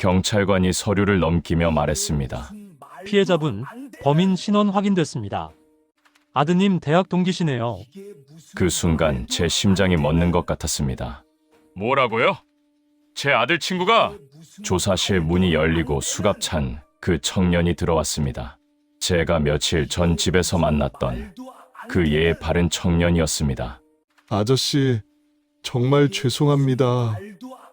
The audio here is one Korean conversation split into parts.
경찰관이 서류를 넘기며 말했습니다. 피해자분, 범인 신원 확인됐습니다. 아드님 대학 동기시네요. 그 순간 제 심장이 멎는 것 같았습니다. 뭐라고요? 제 아들 친구가? 조사실 문이 열리고 수갑찬 그 청년이 들어왔습니다. 제가 며칠 전 집에서 만났던 그 예의 바른 청년이었습니다. 아저씨, 정말 죄송합니다.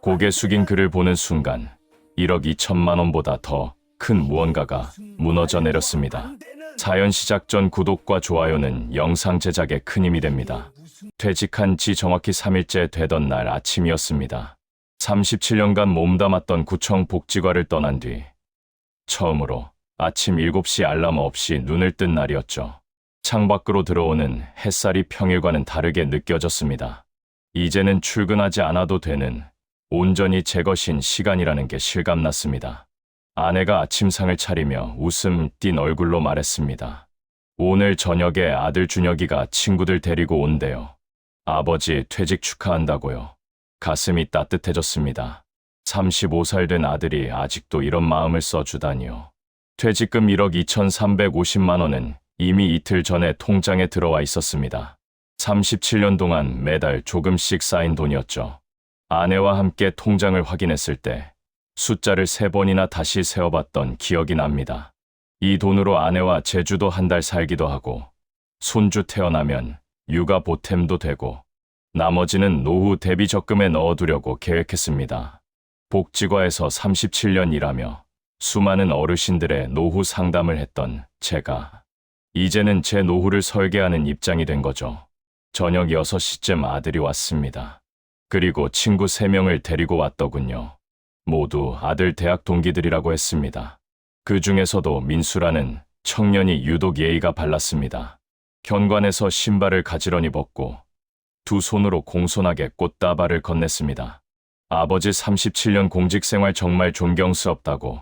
고개 숙인 그를 보는 순간 1억 2천만 원보다 더 큰 무언가가 무너져 내렸습니다. 사연 시작 전 구독과 좋아요는 영상 제작에 큰 힘이 됩니다. 퇴직한 지 정확히 3일째 되던 날 아침이었습니다. 37년간 몸담았던 구청 복지과를 떠난 뒤 처음으로 아침 7시 알람 없이 눈을 뜬 날이었죠. 창밖으로 들어오는 햇살이 평일과는 다르게 느껴졌습니다. 이제는 출근하지 않아도 되는 온전히 제 것인 시간이라는 게 실감났습니다. 아내가 아침상을 차리며 웃음 띤 얼굴로 말했습니다. 오늘 저녁에 아들 준혁이가 친구들 데리고 온대요. 아버지 퇴직 축하한다고요. 가슴이 따뜻해졌습니다. 35살 된 아들이 아직도 이런 마음을 써주다니요. 퇴직금 1억 2,350만 원은 이미 이틀 전에 통장에 들어와 있었습니다. 37년 동안 매달 조금씩 쌓인 돈이었죠. 아내와 함께 통장을 확인했을 때 숫자를 3번이나 다시 세어봤던 기억이 납니다. 이 돈으로 아내와 제주도 한 달 살기도 하고 손주 태어나면 육아 보탬도 되고 나머지는 노후 대비 적금에 넣어두려고 계획했습니다. 복지과에서 37년 일하며 수많은 어르신들의 노후 상담을 했던 제가 이제는 제 노후를 설계하는 입장이 된 거죠. 저녁 6시쯤 아들이 왔습니다. 그리고 친구 3명을 데리고 왔더군요. 모두 아들 대학 동기들이라고 했습니다. 그 중에서도 민수라는 청년이 유독 예의가 발랐습니다. 현관에서 신발을 가지런히 벗고 두 손으로 공손하게 꽃다발을 건넸습니다. 아버지 37년 공직생활 정말 존경스럽다고.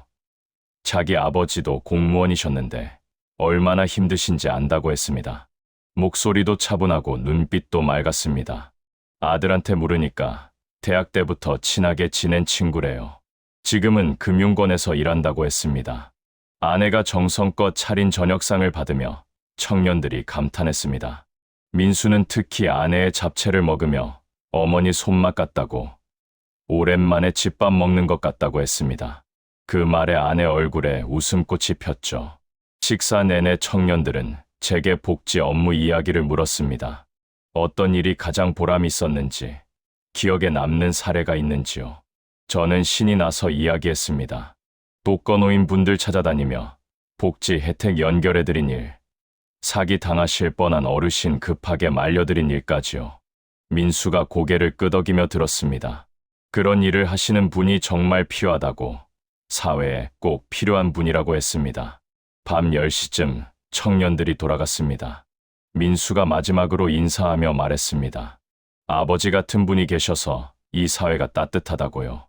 자기 아버지도 공무원이셨는데 얼마나 힘드신지 안다고 했습니다. 목소리도 차분하고 눈빛도 맑았습니다. 아들한테 물으니까 대학 때부터 친하게 지낸 친구래요. 지금은 금융권에서 일한다고 했습니다. 아내가 정성껏 차린 저녁상을 받으며 청년들이 감탄했습니다. 민수는 특히 아내의 잡채를 먹으며 어머니 손맛 같다고, 오랜만에 집밥 먹는 것 같다고 했습니다. 그 말에 아내 얼굴에 웃음꽃이 폈죠. 식사 내내 청년들은 제게 복지 업무 이야기를 물었습니다. 어떤 일이 가장 보람 있었는지, 기억에 남는 사례가 있는지요. 저는 신이 나서 이야기했습니다. 독거노인 분들 찾아다니며 복지 혜택 연결해드린 일, 사기 당하실 뻔한 어르신 급하게 말려드린 일까지요. 민수가 고개를 끄덕이며 들었습니다. 그런 일을 하시는 분이 정말 필요하다고, 사회에 꼭 필요한 분이라고 했습니다. 밤 10시쯤 청년들이 돌아갔습니다. 민수가 마지막으로 인사하며 말했습니다. 아버지 같은 분이 계셔서 이 사회가 따뜻하다고요.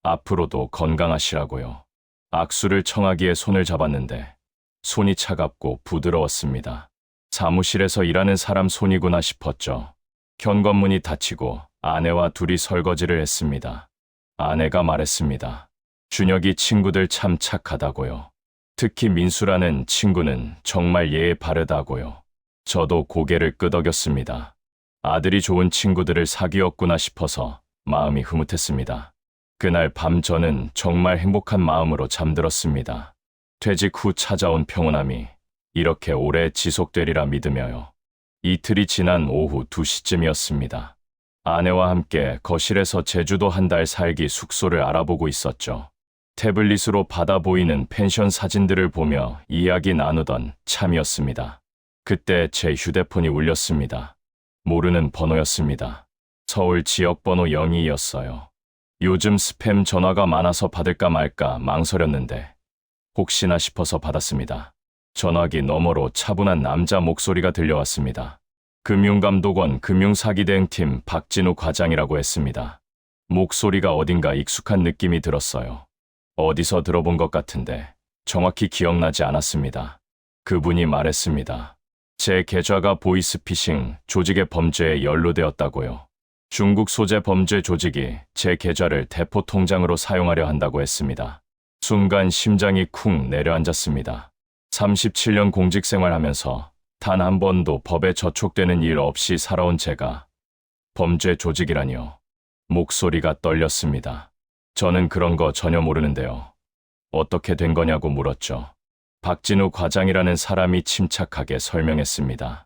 앞으로도 건강하시라고요. 악수를 청하기에 손을 잡았는데 손이 차갑고 부드러웠습니다. 사무실에서 일하는 사람 손이구나 싶었죠. 현관문이 닫히고 아내와 둘이 설거지를 했습니다. 아내가 말했습니다. 준혁이 친구들 참 착하다고요. 특히 민수라는 친구는 정말 예의 바르다고요. 저도 고개를 끄덕였습니다. 아들이 좋은 친구들을 사귀었구나 싶어서 마음이 흐뭇했습니다. 그날 밤 저는 정말 행복한 마음으로 잠들었습니다. 퇴직 후 찾아온 평온함이 이렇게 오래 지속되리라 믿으며요. 이틀이 지난 오후 2시쯤이었습니다. 아내와 함께 거실에서 제주도 한 달 살기 숙소를 알아보고 있었죠. 태블릿으로 바다 보이는 펜션 사진들을 보며 이야기 나누던 참이었습니다. 그때 제 휴대폰이 울렸습니다. 모르는 번호였습니다. 서울 지역번호 02였어요. 요즘 스팸 전화가 많아서 받을까 말까 망설였는데 혹시나 싶어서 받았습니다. 전화기 너머로 차분한 남자 목소리가 들려왔습니다. 금융감독원 금융사기대응팀 박진우 과장이라고 했습니다. 목소리가 어딘가 익숙한 느낌이 들었어요. 어디서 들어본 것 같은데 정확히 기억나지 않았습니다. 그분이 말했습니다. 제 계좌가 보이스피싱 조직의 범죄에 연루되었다고요. 중국 소재 범죄 조직이 제 계좌를 대포 통장으로 사용하려 한다고 했습니다. 순간 심장이 쿵 내려앉았습니다. 37년 공직 생활하면서 단 한 번도 법에 저촉되는 일 없이 살아온 제가 범죄 조직이라니요. 목소리가 떨렸습니다. 저는 그런 거 전혀 모르는데요. 어떻게 된 거냐고 물었죠. 박진우 과장이라는 사람이 침착하게 설명했습니다.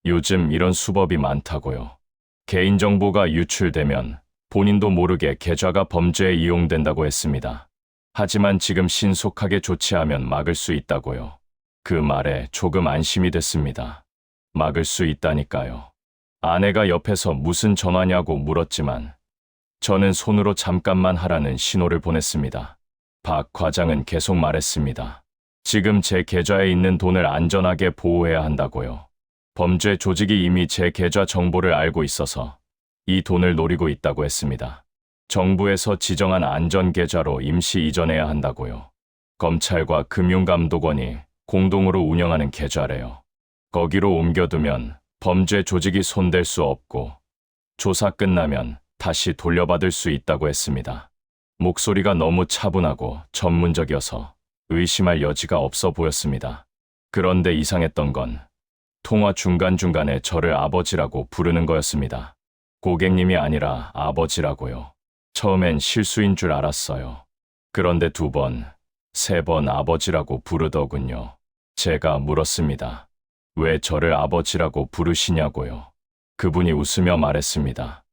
요즘 이런 수법이 많다고요. 개인정보가 유출되면 본인도 모르게 계좌가 범죄에 이용된다고 했습니다. 하지만 지금 신속하게 조치하면 막을 수 있다고요. 그 말에 조금 안심이 됐습니다. 막을 수 있다니까요. 아내가 옆에서 무슨 전화냐고 물었지만 저는 손으로 잠깐만 하라는 신호를 보냈습니다. 박 과장은 계속 말했습니다. 지금 제 계좌에 있는 돈을 안전하게 보호해야 한다고요. 범죄 조직이 이미 제 계좌 정보를 알고 있어서 이 돈을 노리고 있다고 했습니다. 정부에서 지정한 안전계좌로 임시 이전해야 한다고요. 검찰과 금융감독원이 공동으로 운영하는 계좌래요. 거기로 옮겨두면 범죄 조직이 손댈 수 없고 조사 끝나면 다시 돌려받을 수 있다고 했습니다. 목소리가 너무 차분하고 전문적이어서 의심할 여지가 없어 보였습니다. 그런데 이상했던 건 통화 중간중간에 저를 아버지라고 부르는 거였습니다. 고객님이 아니라 아버지라고요. 처음엔 실수인 줄 알았어요. 그런데 2번, 3번 아버지라고 부르더군요. 제가 물었습니다. 왜 저를 아버지라고 부르시냐고요. 그분이 웃으며 말했습니다.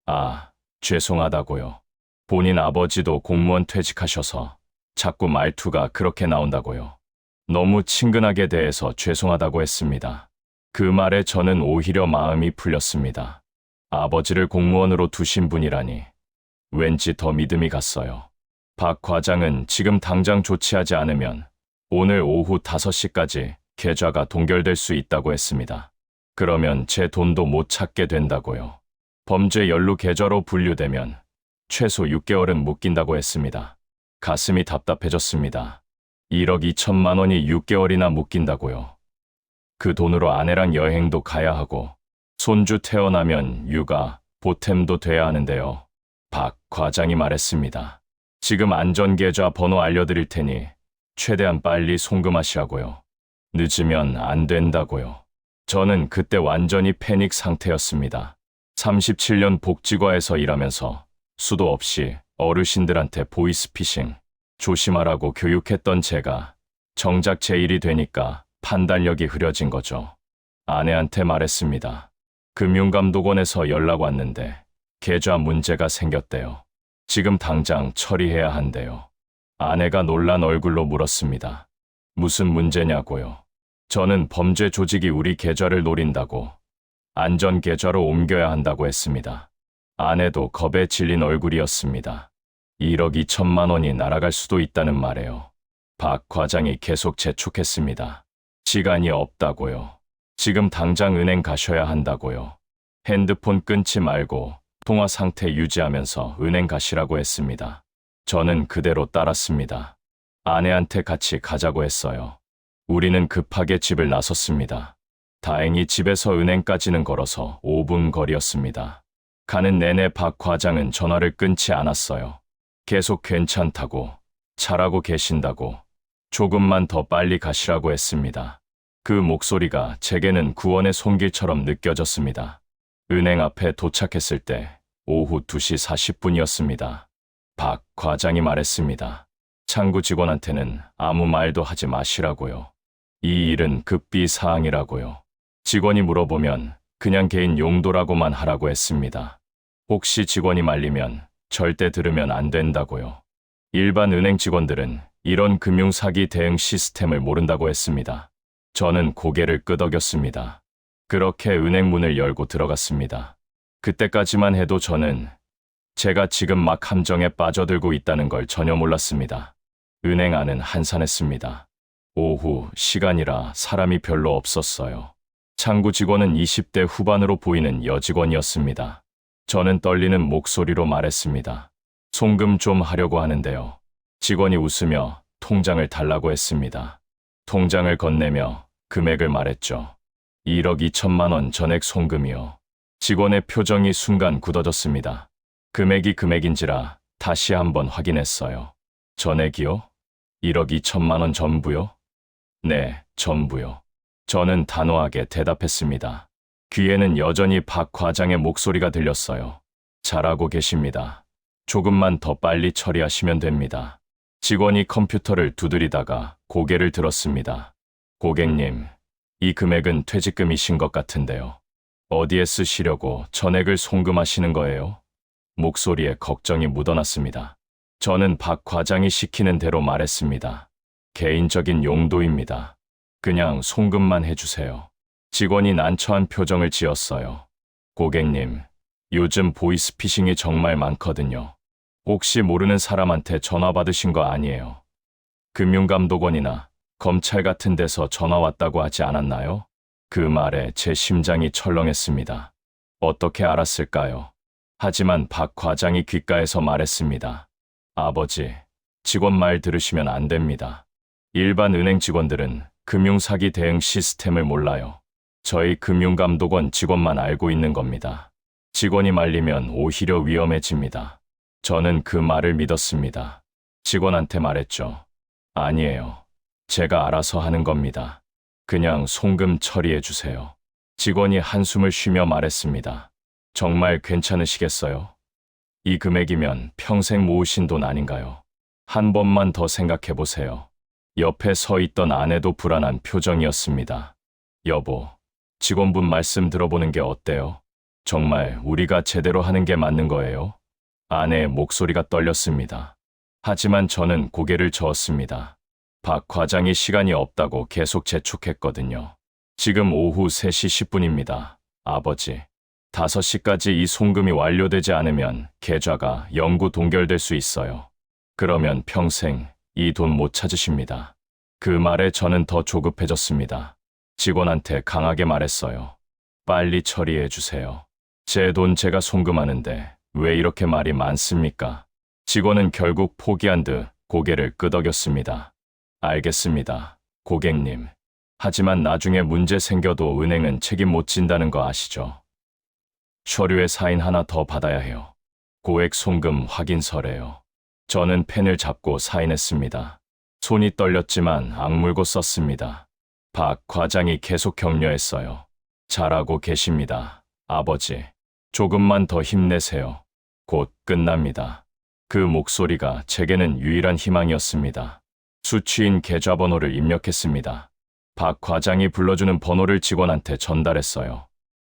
아, 죄송하다고요. 본인 아버지도 공무원 퇴직하셔서 자꾸 말투가 그렇게 나온다고요. 너무 친근하게 대해서 죄송하다고 했습니다. 그 말에 저는 오히려 마음이 풀렸습니다. 아버지를 공무원으로 두신 분이라니 왠지 더 믿음이 갔어요. 박 과장은 지금 당장 조치하지 않으면 오늘 오후 5시까지 계좌가 동결될 수 있다고 했습니다. 그러면 제 돈도 못 찾게 된다고요. 범죄 연루 계좌로 분류되면 최소 6개월은 묶인다고 했습니다. 가슴이 답답해졌습니다. 1억 2천만 원이 6개월이나 묶인다고요. 그 돈으로 아내랑 여행도 가야 하고 손주 태어나면 육아, 보탬도 돼야 하는데요. 박 과장이 말했습니다. 지금 안전계좌 번호 알려드릴 테니 최대한 빨리 송금하시라고요. 늦으면 안 된다고요. 저는 그때 완전히 패닉 상태였습니다. 37년 복지과에서 일하면서 수도 없이 어르신들한테 보이스피싱 조심하라고 교육했던 제가 정작 제 일이 되니까 판단력이 흐려진 거죠. 아내한테 말했습니다. 금융감독원에서 연락 왔는데 계좌 문제가 생겼대요. 지금 당장 처리해야 한대요. 아내가 놀란 얼굴로 물었습니다. 무슨 문제냐고요. 저는 범죄 조직이 우리 계좌를 노린다고 안전 계좌로 옮겨야 한다고 했습니다. 아내도 겁에 질린 얼굴이었습니다. 1억 2천만 원이 날아갈 수도 있다는 말이에요. 박 과장이 계속 재촉했습니다. 시간이 없다고요. 지금 당장 은행 가셔야 한다고요. 핸드폰 끊지 말고 통화 상태 유지하면서 은행 가시라고 했습니다. 저는 그대로 따랐습니다. 아내한테 같이 가자고 했어요. 우리는 급하게 집을 나섰습니다. 다행히 집에서 은행까지는 걸어서 5분 거리였습니다. 가는 내내 박 과장은 전화를 끊지 않았어요. 계속 괜찮다고, 잘하고 계신다고, 조금만 더 빨리 가시라고 했습니다. 그 목소리가 제게는 구원의 손길처럼 느껴졌습니다. 은행 앞에 도착했을 때 오후 2시 40분이었습니다. 박 과장이 말했습니다. 창구 직원한테는 아무 말도 하지 마시라고요. 이 일은 급비 사항이라고요. 직원이 물어보면 그냥 개인 용도라고만 하라고 했습니다. 혹시 직원이 말리면 절대 들으면 안 된다고요. 일반 은행 직원들은 이런 금융사기 대응 시스템을 모른다고 했습니다. 저는 고개를 끄덕였습니다. 그렇게 은행 문을 열고 들어갔습니다. 그때까지만 해도 저는 제가 지금 막 함정에 빠져들고 있다는 걸 전혀 몰랐습니다. 은행 안은 한산했습니다. 오후 시간이라 사람이 별로 없었어요. 창구 직원은 20대 후반으로 보이는 여직원이었습니다. 저는 떨리는 목소리로 말했습니다. 송금 좀 하려고 하는데요. 직원이 웃으며 통장을 달라고 했습니다. 통장을 건네며 금액을 말했죠. 1억 2천만 원 전액 송금이요. 직원의 표정이 순간 굳어졌습니다. 금액이 금액인지라 다시 한번 확인했어요. 전액이요? 1억 2천만 원 전부요? 네, 전부요. 저는 단호하게 대답했습니다. 귀에는 여전히 박 과장의 목소리가 들렸어요. 잘하고 계십니다. 조금만 더 빨리 처리하시면 됩니다. 직원이 컴퓨터를 두드리다가 고개를 들었습니다. 고객님, 이 금액은 퇴직금이신 것 같은데요. 어디에 쓰시려고 전액을 송금하시는 거예요? 목소리에 걱정이 묻어났습니다. 저는 박 과장이 시키는 대로 말했습니다. 개인적인 용도입니다. 그냥 송금만 해주세요. 직원이 난처한 표정을 지었어요. 고객님, 요즘 보이스피싱이 정말 많거든요. 혹시 모르는 사람한테 전화 받으신 거 아니에요? 금융감독원이나 검찰 같은 데서 전화 왔다고 하지 않았나요? 그 말에 제 심장이 철렁했습니다. 어떻게 알았을까요? 하지만 박 과장이 귓가에서 말했습니다. 아버지, 직원 말 들으시면 안 됩니다. 일반 은행 직원들은 금융사기 대응 시스템을 몰라요. 저희 금융감독원 직원만 알고 있는 겁니다. 직원이 말리면 오히려 위험해집니다. 저는 그 말을 믿었습니다. 직원한테 말했죠. 아니에요. 제가 알아서 하는 겁니다. 그냥 송금 처리해 주세요. 직원이 한숨을 쉬며 말했습니다. 정말 괜찮으시겠어요? 이 금액이면 평생 모으신 돈 아닌가요? 한 번만 더 생각해 보세요. 옆에 서 있던 아내도 불안한 표정이었습니다. 여보, 직원분 말씀 들어보는 게 어때요? 정말 우리가 제대로 하는 게 맞는 거예요? 아내의 목소리가 떨렸습니다. 하지만 저는 고개를 저었습니다. 박 과장이 시간이 없다고 계속 재촉했거든요. 지금 오후 3시 10분입니다. 아버지, 5시까지 이 송금이 완료되지 않으면 계좌가 영구 동결될 수 있어요. 그러면 평생 이 돈 못 찾으십니다. 그 말에 저는 더 조급해졌습니다. 직원한테 강하게 말했어요. 빨리 처리해 주세요. 제 돈 제가 송금하는데 왜 이렇게 말이 많습니까? 직원은 결국 포기한 듯 고개를 끄덕였습니다. 알겠습니다, 고객님. 하지만 나중에 문제 생겨도 은행은 책임 못 진다는 거 아시죠? 서류에 사인 하나 더 받아야 해요. 고액 송금 확인서래요. 저는 펜을 잡고 사인했습니다. 손이 떨렸지만 악물고 썼습니다. 박 과장이 계속 격려했어요. 잘하고 계십니다, 아버지. 조금만 더 힘내세요. 곧 끝납니다. 그 목소리가 제게는 유일한 희망이었습니다. 수취인 계좌번호를 입력했습니다. 박 과장이 불러주는 번호를 직원한테 전달했어요.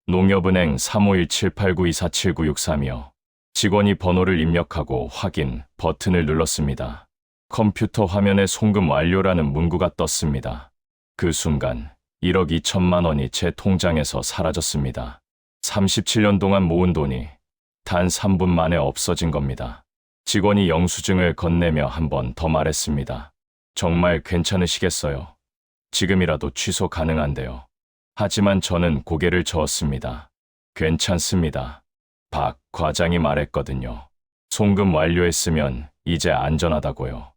농협은행 351789247963이요. 직원이 번호를 입력하고 확인 버튼을 눌렀습니다. 컴퓨터 화면에 송금 완료라는 문구가 떴습니다. 그 순간 1억 2천만 원이 제 통장에서 사라졌습니다. 37년 동안 모은 돈이 단 3분 만에 없어진 겁니다. 직원이 영수증을 건네며 한 번 더 말했습니다. 정말 괜찮으시겠어요? 지금이라도 취소 가능한데요. 하지만 저는 고개를 저었습니다. 괜찮습니다. 박 과장이 말했거든요. 송금 완료했으면 이제 안전하다고요.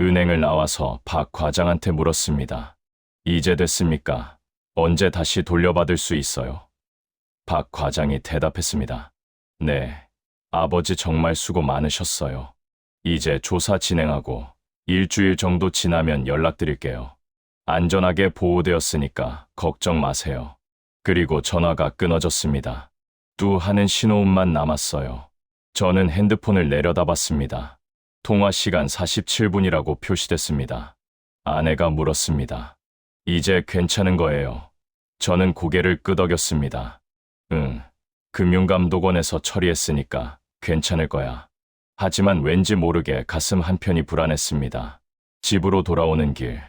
은행을 나와서 박 과장한테 물었습니다. 이제 됐습니까? 언제 다시 돌려받을 수 있어요? 박 과장이 대답했습니다. 네, 아버지 정말 수고 많으셨어요. 이제 조사 진행하고 일주일 정도 지나면 연락드릴게요. 안전하게 보호되었으니까 걱정 마세요. 그리고 전화가 끊어졌습니다. 뚜 하는 신호음만 남았어요. 저는 핸드폰을 내려다봤습니다. 통화 시간 47분이라고 표시됐습니다. 아내가 물었습니다. 이제 괜찮은 거예요? 저는 고개를 끄덕였습니다. 응, 금융감독원에서 처리했으니까 괜찮을 거야. 하지만 왠지 모르게 가슴 한편이 불안했습니다. 집으로 돌아오는 길,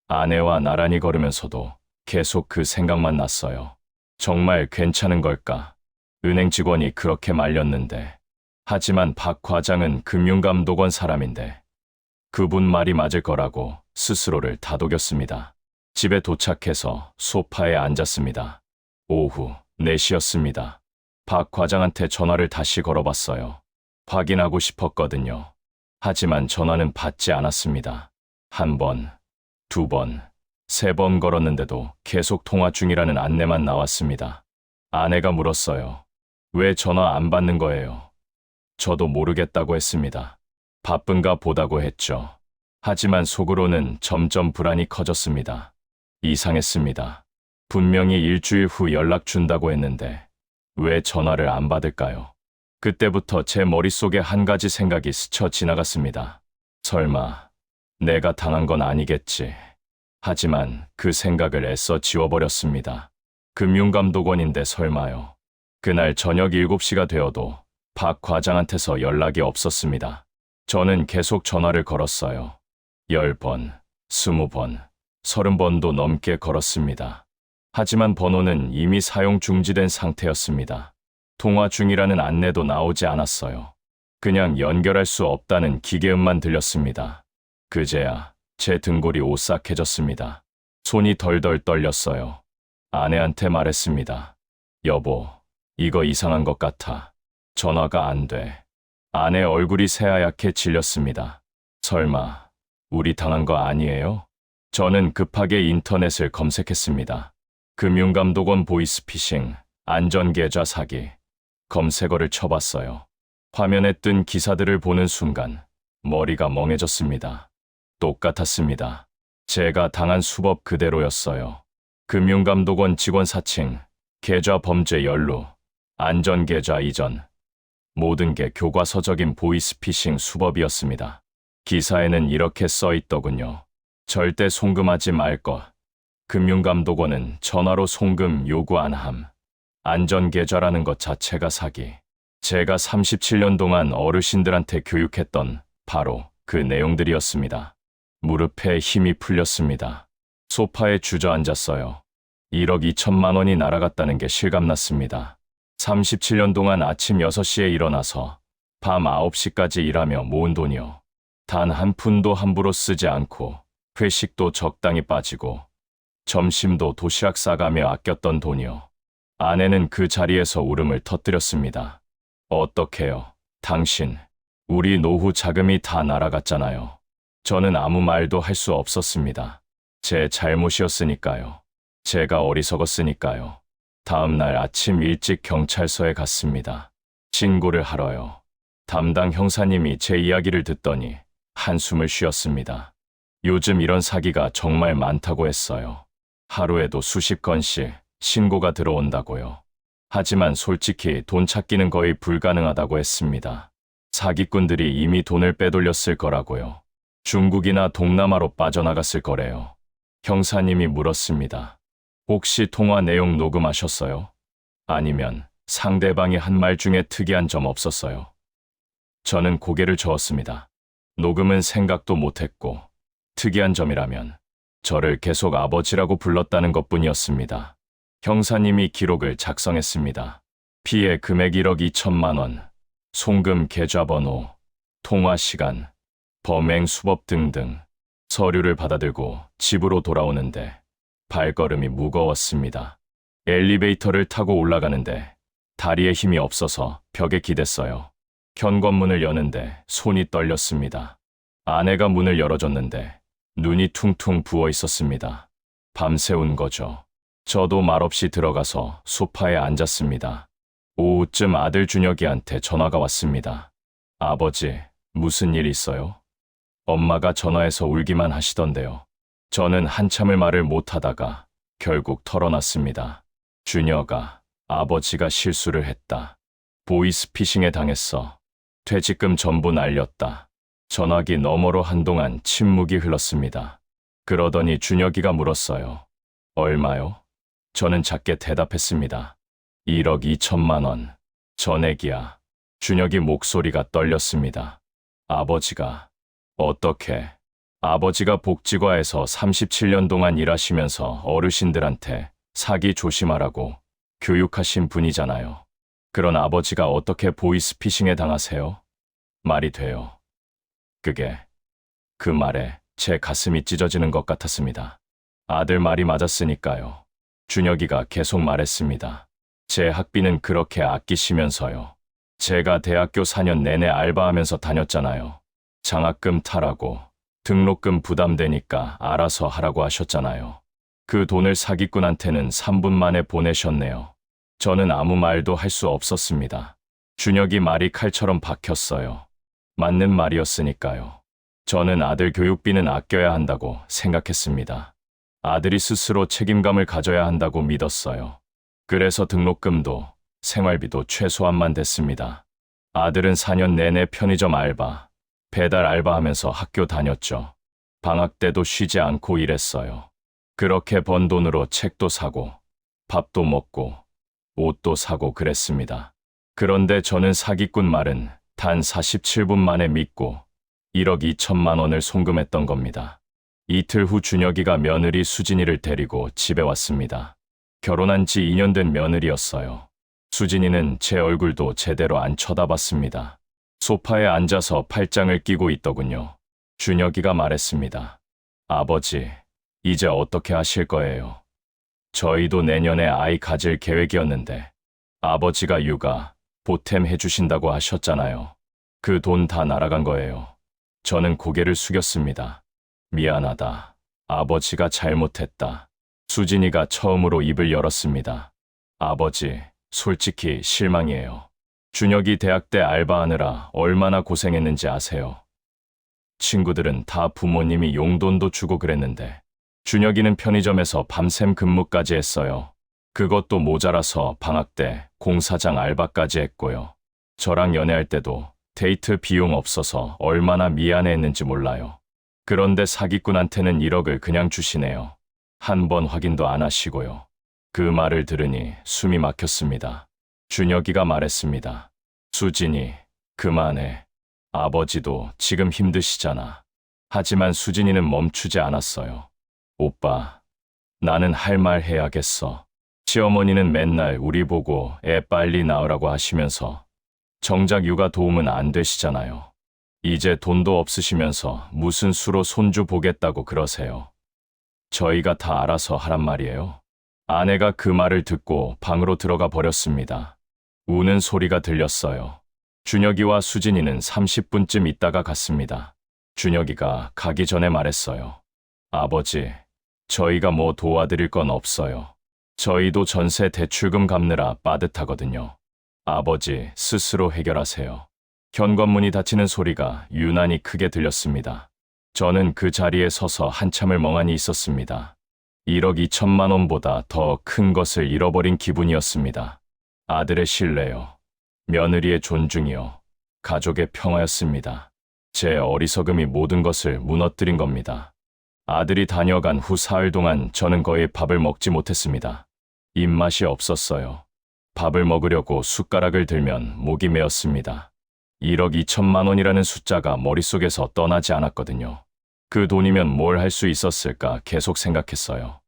아내와 나란히 걸으면서도 계속 그 생각만 났어요. 정말 괜찮은 걸까? 은행 직원이 그렇게 말렸는데. 하지만 박 과장은 금융감독원 사람인데 그분 말이 맞을 거라고 스스로를 다독였습니다. 집에 도착해서 소파에 앉았습니다. 오후 4시였습니다. 박 과장한테 전화를 다시 걸어봤어요. 확인하고 싶었거든요. 하지만 전화는 받지 않았습니다. 1번, 2번, 3번 걸었는데도 계속 통화 중이라는 안내만 나왔습니다. 아내가 물었어요. 왜 전화 안 받는 거예요? 저도 모르겠다고 했습니다. 바쁜가 보다고 했죠. 하지만 속으로는 점점 불안이 커졌습니다. 이상했습니다. 분명히 일주일 후 연락 준다고 했는데 왜 전화를 안 받을까요? 그때부터 제 머릿속에 한 가지 생각이 스쳐 지나갔습니다. 설마 내가 당한 건 아니겠지. 하지만 그 생각을 애써 지워버렸습니다. 금융감독원인데 설마요. 그날 저녁 7시가 되어도 박 과장한테서 연락이 없었습니다. 저는 계속 전화를 걸었어요. 10번, 20번, 30번도 넘게 걸었습니다. 하지만 번호는 이미 사용 중지된 상태였습니다. 통화 중이라는 안내도 나오지 않았어요. 그냥 연결할 수 없다는 기계음만 들렸습니다. 그제야 제 등골이 오싹해졌습니다. 손이 덜덜 떨렸어요. 아내한테 말했습니다. 여보, 이거 이상한 것 같아. 전화가 안 돼. 아내 얼굴이 새하얗게 질렸습니다. 설마 우리 당한 거 아니에요? 저는 급하게 인터넷을 검색했습니다. 금융감독원 보이스피싱, 안전계좌 사기. 검색어를 쳐봤어요. 화면에 뜬 기사들을 보는 순간 머리가 멍해졌습니다. 똑같았습니다. 제가 당한 수법 그대로였어요. 금융감독원 직원 사칭, 계좌 범죄 연루, 안전계좌 이전. 모든 게 교과서적인 보이스피싱 수법이었습니다. 기사에는 이렇게 써 있더군요. 절대 송금하지 말 것. 금융감독원은 전화로 송금 요구 안 함. 안전계좌라는 것 자체가 사기. 제가 37년 동안 어르신들한테 교육했던 바로 그 내용들이었습니다. 무릎에 힘이 풀렸습니다. 소파에 주저앉았어요. 1억 2천만 원이 날아갔다는 게 실감났습니다. 37년 동안 아침 6시에 일어나서 밤 9시까지 일하며 모은 돈이요. 단 한 푼도 함부로 쓰지 않고 회식도 적당히 빠지고 점심도 도시락 싸가며 아꼈던 돈이요. 아내는 그 자리에서 울음을 터뜨렸습니다. 어떡해요? 당신, 우리 노후 자금이 다 날아갔잖아요. 저는 아무 말도 할 수 없었습니다. 제 잘못이었으니까요. 제가 어리석었으니까요. 다음 날 아침 일찍 경찰서에 갔습니다. 신고를 하러요. 담당 형사님이 제 이야기를 듣더니 한숨을 쉬었습니다. 요즘 이런 사기가 정말 많다고 했어요. 하루에도 수십 건씩 신고가 들어온다고요. 하지만 솔직히 돈 찾기는 거의 불가능하다고 했습니다. 사기꾼들이 이미 돈을 빼돌렸을 거라고요. 중국이나 동남아로 빠져나갔을 거래요. 형사님이 물었습니다. 혹시 통화 내용 녹음하셨어요? 아니면 상대방이 한 말 중에 특이한 점 없었어요? 저는 고개를 저었습니다. 녹음은 생각도 못했고 특이한 점이라면 저를 계속 아버지라고 불렀다는 것뿐이었습니다. 형사님이 기록을 작성했습니다. 피해 금액 1억 2천만 원, 송금 계좌번호, 통화 시간, 범행 수법 등등. 서류를 받아들고 집으로 돌아오는데 발걸음이 무거웠습니다. 엘리베이터를 타고 올라가는데 다리에 힘이 없어서 벽에 기댔어요. 현관문을 여는데 손이 떨렸습니다. 아내가 문을 열어줬는데 눈이 퉁퉁 부어 있었습니다. 밤새운 거죠. 저도 말없이 들어가서 소파에 앉았습니다. 오후쯤 아들 준혁이한테 전화가 왔습니다. 아버지, 무슨 일 있어요? 엄마가 전화해서 울기만 하시던데요. 저는 한참을 말을 못하다가 결국 털어놨습니다. 준혁아, 아버지가 실수를 했다. 보이스피싱에 당했어. 퇴직금 전부 날렸다. 전화기 너머로 한동안 침묵이 흘렀습니다. 그러더니 준혁이가 물었어요. 얼마요? 저는 작게 대답했습니다. 1억 2천만 원. 전액이야. 준혁이 목소리가 떨렸습니다. 아버지가 어떻게? 아버지가 복지과에서 37년 동안 일하시면서 어르신들한테 사기 조심하라고 교육하신 분이잖아요. 그런 아버지가 어떻게 보이스피싱에 당하세요? 말이 돼요. 그 말에 제 가슴이 찢어지는 것 같았습니다. 아들 말이 맞았으니까요. 준혁이가 계속 말했습니다. 제 학비는 그렇게 아끼시면서요. 제가 대학교 4년 내내 알바하면서 다녔잖아요. 장학금 타라고, 등록금 부담되니까 알아서 하라고 하셨잖아요. 그 돈을 사기꾼한테는 3분 만에 보내셨네요. 저는 아무 말도 할 수 없었습니다. 준혁이 말이 칼처럼 박혔어요. 맞는 말이었으니까요. 저는 아들 교육비는 아껴야 한다고 생각했습니다. 아들이 스스로 책임감을 가져야 한다고 믿었어요. 그래서 등록금도 생활비도 최소한만 댔습니다. 아들은 4년 내내 편의점 알바, 배달 알바하면서 학교 다녔죠. 방학 때도 쉬지 않고 일했어요. 그렇게 번 돈으로 책도 사고, 밥도 먹고, 옷도 사고 그랬습니다. 그런데 저는 사기꾼 말은 단 47분 만에 믿고 1억 2천만 원을 송금했던 겁니다. 이틀 후 준혁이가 며느리 수진이를 데리고 집에 왔습니다. 결혼한 지 2년 된 며느리였어요. 수진이는 제 얼굴도 제대로 안 쳐다봤습니다. 소파에 앉아서 팔짱을 끼고 있더군요. 준혁이가 말했습니다. 아버지, 이제 어떻게 하실 거예요? 저희도 내년에 아이 가질 계획이었는데 아버지가 육아, 보탬 해주신다고 하셨잖아요. 그 돈 다 날아간 거예요. 저는 고개를 숙였습니다. 미안하다. 아버지가 잘못했다. 수진이가 처음으로 입을 열었습니다. 아버지, 솔직히 실망이에요. 준혁이 대학 때 알바하느라 얼마나 고생했는지 아세요? 친구들은 다 부모님이 용돈도 주고 그랬는데 준혁이는 편의점에서 밤샘 근무까지 했어요. 그것도 모자라서 방학 때 공사장 알바까지 했고요. 저랑 연애할 때도 데이트 비용 없어서 얼마나 미안해했는지 몰라요. 그런데 사기꾼한테는 1억을 그냥 주시네요. 한 번 확인도 안 하시고요. 그 말을 들으니 숨이 막혔습니다. 준혁이가 말했습니다. 수진이, 그만해. 아버지도 지금 힘드시잖아. 하지만 수진이는 멈추지 않았어요. 오빠, 나는 할 말 해야겠어. 시어머니는 맨날 우리 보고 애 빨리 낳으라고 하시면서 정작 육아 도움은 안 되시잖아요. 이제 돈도 없으시면서 무슨 수로 손주 보겠다고 그러세요. 저희가 다 알아서 하란 말이에요. 아내가 그 말을 듣고 방으로 들어가 버렸습니다. 우는 소리가 들렸어요. 준혁이와 수진이는 30분쯤 있다가 갔습니다. 준혁이가 가기 전에 말했어요. 아버지, 저희가 뭐 도와드릴 건 없어요. 저희도 전세 대출금 갚느라 빠듯하거든요. 아버지, 스스로 해결하세요. 현관문이 닫히는 소리가 유난히 크게 들렸습니다. 저는 그 자리에 서서 한참을 멍하니 있었습니다. 1억 2천만 원보다 더 큰 것을 잃어버린 기분이었습니다. 아들의 신뢰요, 며느리의 존중이요, 가족의 평화였습니다. 제 어리석음이 모든 것을 무너뜨린 겁니다. 아들이 다녀간 후 사흘 동안 저는 거의 밥을 먹지 못했습니다. 입맛이 없었어요. 밥을 먹으려고 숟가락을 들면 목이 메었습니다. 1억 2천만 원이라는 숫자가 머릿속에서 떠나지 않았거든요. 그 돈이면 뭘 할 수 있었을까 계속 생각했어요.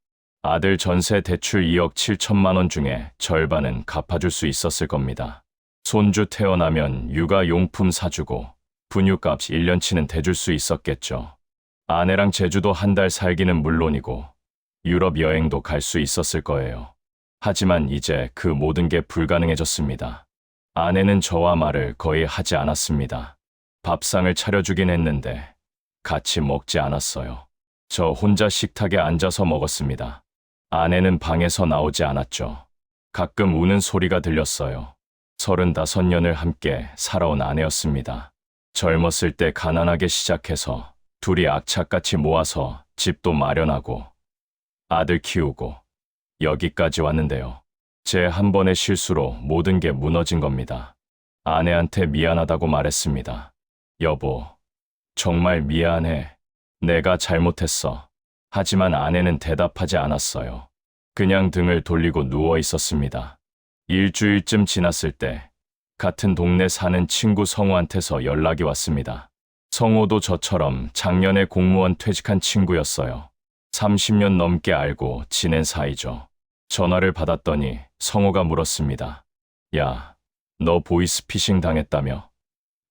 아들 전세 대출 2억 7천만 원 중에 절반은 갚아줄 수 있었을 겁니다. 손주 태어나면 육아용품 사주고 분유값 1년치는 대줄 수 있었겠죠. 아내랑 제주도 한 달 살기는 물론이고 유럽 여행도 갈 수 있었을 거예요. 하지만 이제 그 모든 게 불가능해졌습니다. 아내는 저와 말을 거의 하지 않았습니다. 밥상을 차려주긴 했는데 같이 먹지 않았어요. 저 혼자 식탁에 앉아서 먹었습니다. 아내는 방에서 나오지 않았죠. 가끔 우는 소리가 들렸어요. 35년을 함께 살아온 아내였습니다. 젊었을 때 가난하게 시작해서 둘이 악착같이 모아서 집도 마련하고 아들 키우고 여기까지 왔는데요. 제 한 번의 실수로 모든 게 무너진 겁니다. 아내한테 미안하다고 말했습니다. 여보, 정말 미안해. 내가 잘못했어. 하지만 아내는 대답하지 않았어요. 그냥 등을 돌리고 누워 있었습니다. 일주일쯤 지났을 때 같은 동네 사는 친구 성우한테서 연락이 왔습니다. 성우도 저처럼 작년에 공무원 퇴직한 친구였어요. 30년 넘게 알고 지낸 사이죠. 전화를 받았더니 성우가 물었습니다. 야, 너 보이스피싱 당했다며?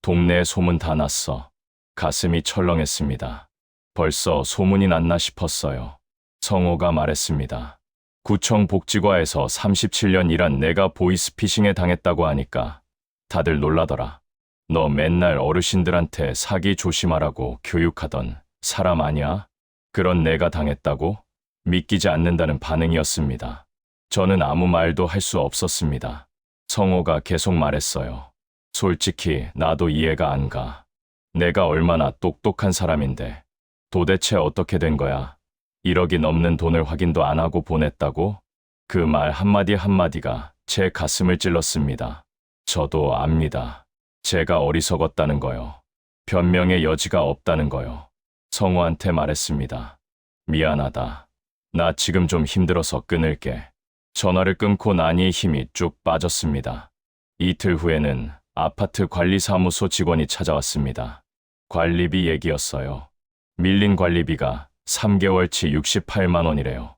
동네에 소문 다 났어. 가슴이 철렁했습니다. 벌써 소문이 났나 싶었어요. 성우가 말했습니다. 구청 복지과에서 37년 일한 내가 보이스피싱에 당했다고 하니까 다들 놀라더라. 너 맨날 어르신들한테 사기 조심하라고 교육하던 사람 아니야? 그런 내가 당했다고? 믿기지 않는다는 반응이었습니다. 저는 아무 말도 할 수 없었습니다. 성호가 계속 말했어요. 솔직히 나도 이해가 안 가. 내가 얼마나 똑똑한 사람인데 도대체 어떻게 된 거야? 1억이 넘는 돈을 확인도 안 하고 보냈다고? 그 말 한마디 한마디가 제 가슴을 찔렀습니다. 저도 압니다. 제가 어리석었다는 거요. 변명의 여지가 없다는 거요. 성우한테 말했습니다. 미안하다. 나 지금 좀 힘들어서 끊을게. 전화를 끊고 나니 힘이 쭉 빠졌습니다. 이틀 후에는 아파트 관리사무소 직원이 찾아왔습니다. 관리비 얘기였어요. 밀린 관리비가 3개월치 68만 원이래요.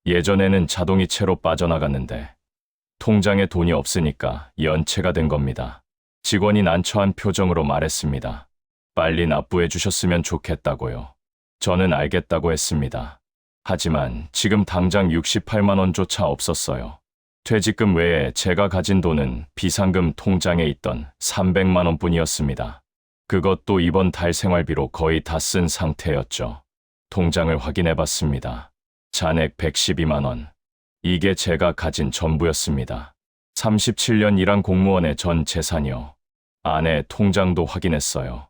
예전에는 자동이체로 빠져나갔는데 통장에 돈이 없으니까 연체가 된 겁니다. 직원이 난처한 표정으로 말했습니다. 빨리 납부해 주셨으면 좋겠다고요. 저는 알겠다고 했습니다. 하지만 지금 당장 68만 원조차 없었어요. 퇴직금 외에 제가 가진 돈은 비상금 통장에 있던 300만 원뿐이었습니다. 그것도 이번 달 생활비로 거의 다 쓴 상태였죠. 통장을 확인해 봤습니다. 잔액 112만 원. 이게 제가 가진 전부였습니다. 37년 일한 공무원의 전 재산이요. 아내 통장도 확인했어요.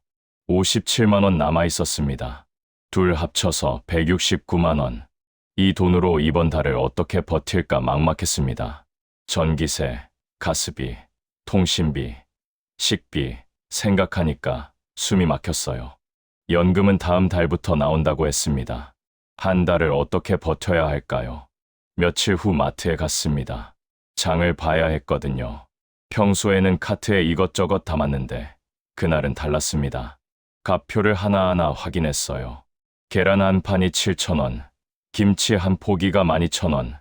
57만 원 남아 있었습니다. 둘 합쳐서 169만 원. 이 돈으로 이번 달을 어떻게 버틸까 막막했습니다. 전기세, 가스비, 통신비, 식비 생각하니까 숨이 막혔어요. 연금은 다음 달부터 나온다고 했습니다. 한 달을 어떻게 버텨야 할까요? 며칠 후 마트에 갔습니다. 장을 봐야 했거든요. 평소에는 카트에 이것저것 담았는데 그날은 달랐습니다. 값표를 하나하나 확인했어요. 계란 한 판이 7,000원, 김치 한 포기가 12,000원,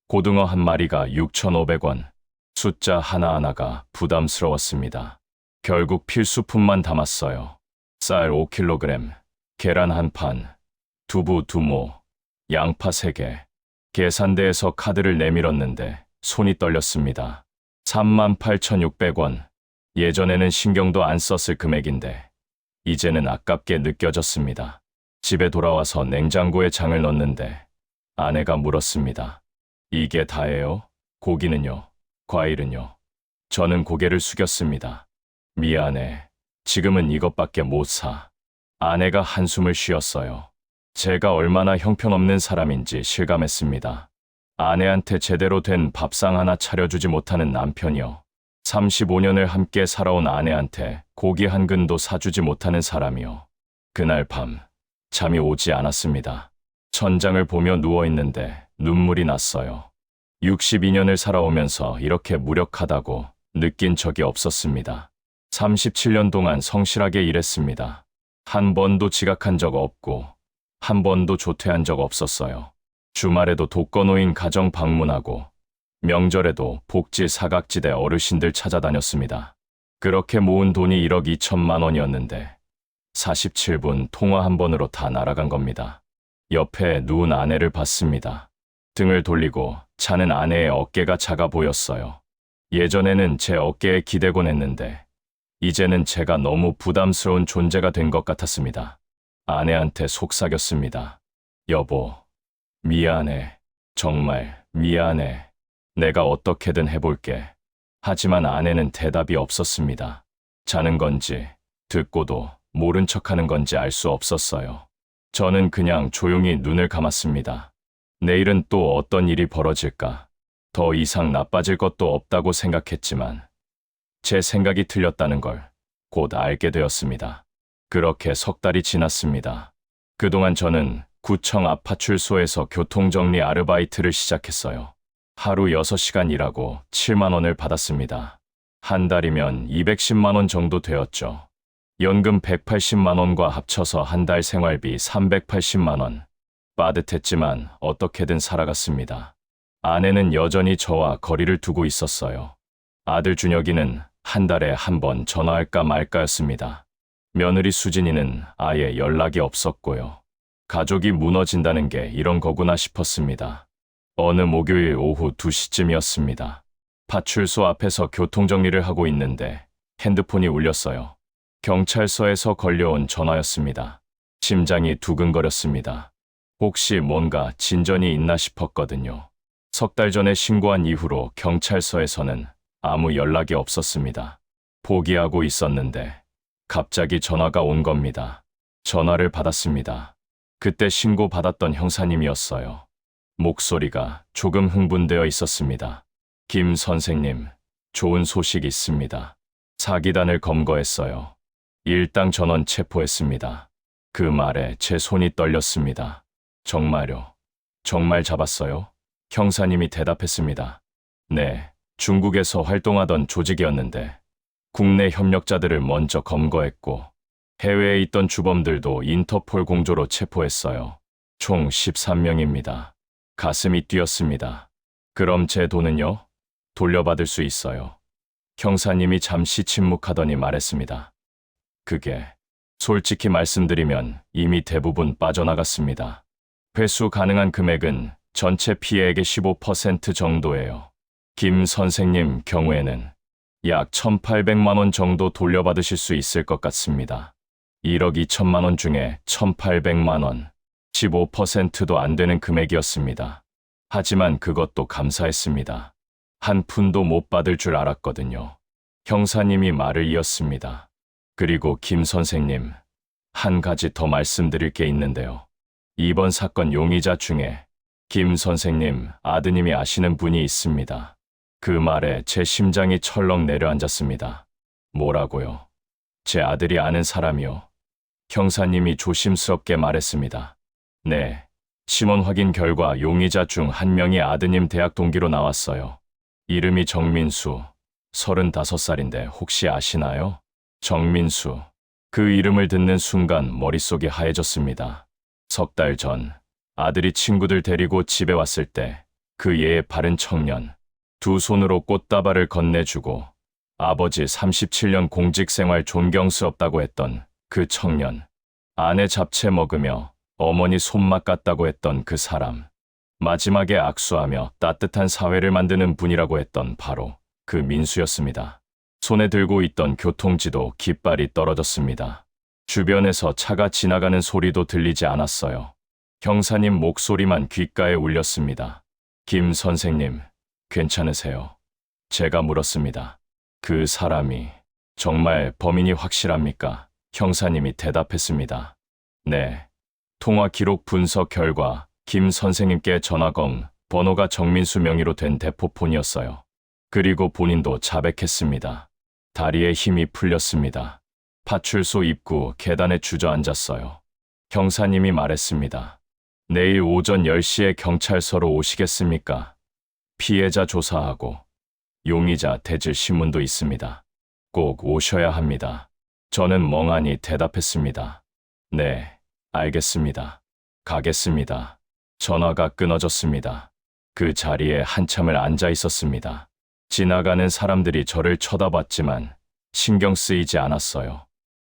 고등어 한 마리가 6,500원. 숫자 하나하나가 부담스러웠습니다. 결국 필수품만 담았어요. 쌀 5kg, 계란 한 판, 두부 2모, 양파 3개. 계산대에서 카드를 내밀었는데 손이 떨렸습니다. 38,600원. 예전에는 신경도 안 썼을 금액인데 이제는 아깝게 느껴졌습니다. 집에 돌아와서 냉장고에 장을 넣었는데 아내가 물었습니다. 이게 다예요? 고기는요? 과일은요? 저는 고개를 숙였습니다. 미안해. 지금은 이것밖에 못 사. 아내가 한숨을 쉬었어요. 제가 얼마나 형편없는 사람인지 실감했습니다. 아내한테 제대로 된 밥상 하나 차려주지 못하는 남편이요. 35년을 함께 살아온 아내한테 고기 한 근도 사주지 못하는 사람이요. 그날 밤 잠이 오지 않았습니다. 천장을 보며 누워있는데 눈물이 났어요. 62년을 살아오면서 이렇게 무력하다고 느낀 적이 없었습니다. 37년 동안 성실하게 일했습니다. 한 번도 지각한 적 없고 한 번도 조퇴한 적 없었어요. 주말에도 독거노인 가정 방문하고 명절에도 복지 사각지대 어르신들 찾아다녔습니다. 그렇게 모은 돈이 1억 2천만 원이었는데 47분 통화 한 번으로 다 날아간 겁니다. 옆에 누운 아내를 봤습니다. 등을 돌리고 자는 아내의 어깨가 작아 보였어요. 예전에는 제 어깨에 기대곤 했는데 이제는 제가 너무 부담스러운 존재가 된 것 같았습니다. 아내한테 속삭였습니다. 여보, 미안해. 정말 미안해. 내가 어떻게든 해볼게. 하지만 아내는 대답이 없었습니다. 자는 건지 듣고도 모른 척하는 건지 알 수 없었어요. 저는 그냥 조용히 눈을 감았습니다. 내일은 또 어떤 일이 벌어질까? 더 이상 나빠질 것도 없다고 생각했지만 제 생각이 틀렸다는 걸 곧 알게 되었습니다. 그렇게 석 달이 지났습니다. 그동안 저는 구청 앞 파출소에서 교통정리 아르바이트를 시작했어요. 하루 6시간 일하고 7만 원을 받았습니다. 한 달이면 210만 원 정도 되었죠. 연금 180만 원과 합쳐서 한 달 생활비 380만 원. 빠듯했지만 어떻게든 살아갔습니다. 아내는 여전히 저와 거리를 두고 있었어요. 아들 준혁이는 한 달에 한 번 전화할까 말까였습니다. 며느리 수진이는 아예 연락이 없었고요. 가족이 무너진다는 게 이런 거구나 싶었습니다. 어느 목요일 오후 2시쯤이었습니다. 파출소 앞에서 교통정리를 하고 있는데 핸드폰이 울렸어요. 경찰서에서 걸려온 전화였습니다. 심장이 두근거렸습니다. 혹시 뭔가 진전이 있나 싶었거든요. 석 달 전에 신고한 이후로 경찰서에서는 아무 연락이 없었습니다. 포기하고 있었는데 갑자기 전화가 온 겁니다. 전화를 받았습니다. 그때 신고받았던 형사님이었어요. 목소리가 조금 흥분되어 있었습니다. 김 선생님, 좋은 소식 있습니다. 사기단을 검거했어요. 일당 전원 체포했습니다. 그 말에 제 손이 떨렸습니다. 정말요? 정말 잡았어요? 형사님이 대답했습니다. 네, 중국에서 활동하던 조직이었는데 국내 협력자들을 먼저 검거했고 해외에 있던 주범들도 인터폴 공조로 체포했어요. 총 13명입니다. 가슴이 뛰었습니다. 그럼 제 돈은요? 돌려받을 수 있어요. 형사님이 잠시 침묵하더니 말했습니다. 그게 솔직히 말씀드리면 이미 대부분 빠져나갔습니다. 회수 가능한 금액은 전체 피해액의 15% 정도예요. 김 선생님 경우에는 약 1,800만 원 정도 돌려받으실 수 있을 것 같습니다. 1억 2천만 원 중에 1,800만 원, 15%도 안 되는 금액이었습니다. 하지만 그것도 감사했습니다. 한 푼도 못 받을 줄 알았거든요. 형사님이 말을 이었습니다. 그리고 김 선생님, 한 가지 더 말씀드릴 게 있는데요. 이번 사건 용의자 중에 김 선생님 아드님이 아시는 분이 있습니다. 그 말에 제 심장이 철렁 내려앉았습니다. 뭐라고요? 제 아들이 아는 사람이요? 형사님이 조심스럽게 말했습니다. 네, 신원 확인 결과 용의자 중 한 명이 아드님 대학 동기로 나왔어요. 이름이 정민수, 35살인데 혹시 아시나요? 정민수. 그 이름을 듣는 순간 머릿속이 하얘졌습니다. 석 달 전 아들이 친구들 데리고 집에 왔을 때 그 예의 바른 청년, 두 손으로 꽃다발을 건네주고 아버지 37년 공직생활 존경스럽다고 했던 그 청년, 아내 잡채 먹으며 어머니 손맛 같다고 했던 그 사람, 마지막에 악수하며 따뜻한 사회를 만드는 분이라고 했던 바로 그 민수였습니다. 손에 들고 있던 교통지도 깃발이 떨어졌습니다. 주변에서 차가 지나가는 소리도 들리지 않았어요. 형사님 목소리만 귓가에 울렸습니다. 김 선생님, 괜찮으세요? 제가 물었습니다. 그 사람이 정말 범인이 확실합니까? 형사님이 대답했습니다. 네. 통화 기록 분석 결과 김 선생님께 전화건 번호가 정민수 명의로 된 대포폰이었어요. 그리고 본인도 자백했습니다. 다리에 힘이 풀렸습니다. 파출소 입구 계단에 주저앉았어요. 형사님이 말했습니다. 내일 오전 10시에 경찰서로 오시겠습니까? 피해자 조사하고 용의자 대질 신문도 있습니다. 꼭 오셔야 합니다. 저는 멍하니 대답했습니다. 네, 알겠습니다. 가겠습니다. 전화가 끊어졌습니다. 그 자리에 한참을 앉아 있었습니다. 지나가는 사람들이 저를 쳐다봤지만 신경 쓰이지 않았어요.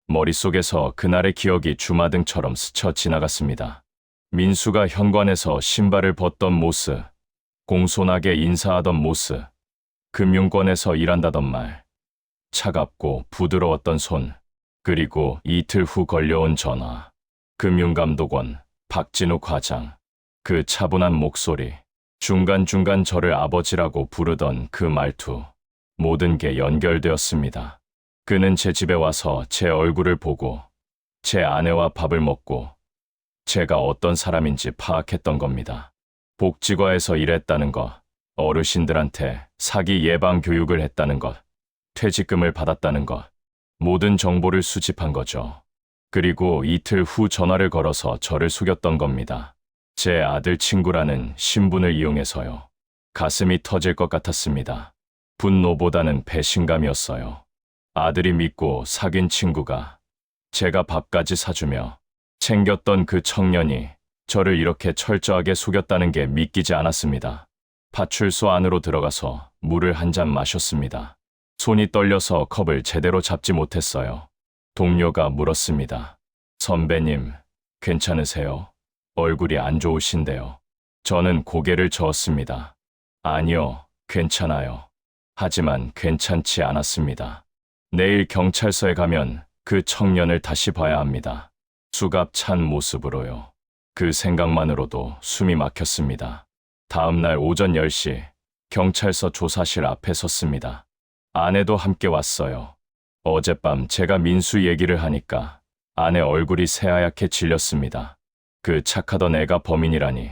머릿속에서 그날의 기억이 주마등처럼 스쳐 지나갔습니다. 민수가 현관에서 신발을 벗던 모습, 공손하게 인사하던 모습, 금융권에서 일한다던 말, 차갑고 부드러웠던 손, 그리고 이틀 후 걸려온 전화, 금융감독원 박진우 과장, 그 차분한 목소리, 중간중간 저를 아버지라고 부르던 그 말투, 모든 게 연결되었습니다. 그는 제 집에 와서 제 얼굴을 보고 제 아내와 밥을 먹고 제가 어떤 사람인지 파악했던 겁니다. 복지과에서 일했다는 것, 어르신들한테 사기 예방 교육을 했다는 것, 퇴직금을 받았다는 것, 모든 정보를 수집한 거죠. 그리고 이틀 후 전화를 걸어서 저를 속였던 겁니다. 제 아들 친구라는 신분을 이용해서요. 가슴이 터질 것 같았습니다. 분노보다는 배신감이었어요. 아들이 믿고 사귄 친구가 제가 밥까지 사주며 챙겼던 그 청년이 저를 이렇게 철저하게 속였다는 게 믿기지 않았습니다. 파출소 안으로 들어가서 물을 한 잔 마셨습니다. 손이 떨려서 컵을 제대로 잡지 못했어요. 동료가 물었습니다. 선배님, 괜찮으세요? 얼굴이 안 좋으신데요. 저는 고개를 저었습니다. 아니요, 괜찮아요. 하지만 괜찮지 않았습니다. 내일 경찰서에 가면 그 청년을 다시 봐야 합니다. 수갑 찬 모습으로요. 그 생각만으로도 숨이 막혔습니다. 다음 날 오전 10시 경찰서 조사실 앞에 섰습니다. 아내도 함께 왔어요. 어젯밤 제가 민수 얘기를 하니까 아내 얼굴이 새하얗게 질렸습니다. 그 착하던 애가 범인이라니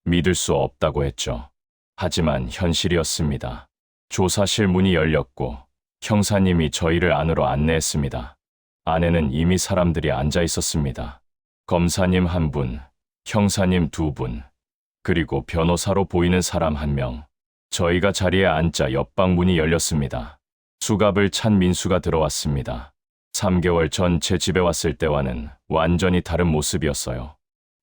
믿을 수 없다고 했죠. 하지만 현실이었습니다. 조사실 문이 열렸고 형사님이 저희를 안으로 안내했습니다. 안에는 이미 사람들이 앉아 있었습니다. 검사님 한 분, 형사님 두 분, 그리고 변호사로 보이는 사람 한 명. 저희가 자리에 앉자 옆방 문이 열렸습니다. 수갑을 찬 민수가 들어왔습니다. 3개월 전 제 집에 왔을 때와는 완전히 다른 모습이었어요.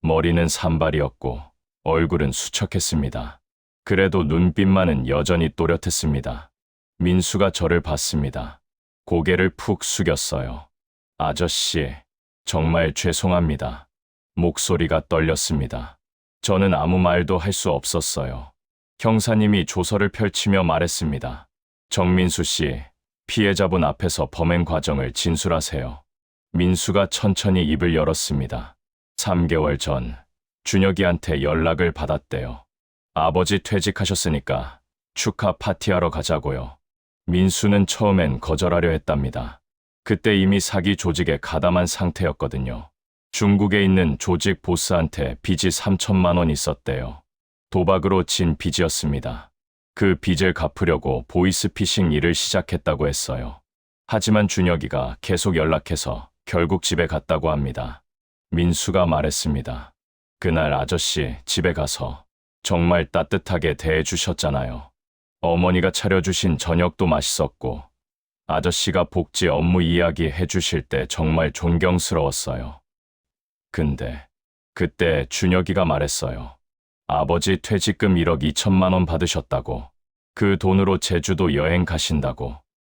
머리는 산발이었고 얼굴은 수척했습니다. 그래도 눈빛만은 여전히 또렷했습니다. 민수가 저를 봤습니다. 고개를 푹 숙였어요. 아저씨, 정말 죄송합니다. 목소리가 떨렸습니다. 저는 아무 말도 할 수 없었어요. 형사님이 조서를 펼치며 말했습니다. 정민수 씨, 피해자분 앞에서 범행 과정을 진술하세요. 민수가 천천히 입을 열었습니다. 3개월 전 준혁이한테 연락을 받았대요. 아버지 퇴직하셨으니까 축하 파티하러 가자고요. 민수는 처음엔 거절하려 했답니다. 그때 이미 사기 조직에 가담한 상태였거든요. 중국에 있는 조직 보스한테 빚이 3천만 원 있었대요. 도박으로 진 빚이었습니다. 그 빚을 갚으려고 보이스피싱 일을 시작했다고 했어요. 하지만 준혁이가 계속 연락해서 결국 집에 갔다고 합니다. 민수가 말했습니다. 그날 아저씨 집에 가서 정말 따뜻하게 대해주셨잖아요. 어머니가 차려주신 저녁도 맛있었고 아저씨가 복지 업무 이야기 해주실 때 정말 존경스러웠어요. 근데 그때 준혁이가 말했어요. 아버지 퇴직금 1억 2천만 원 받으셨다고. 그 돈으로 제주도 여행 가신다고.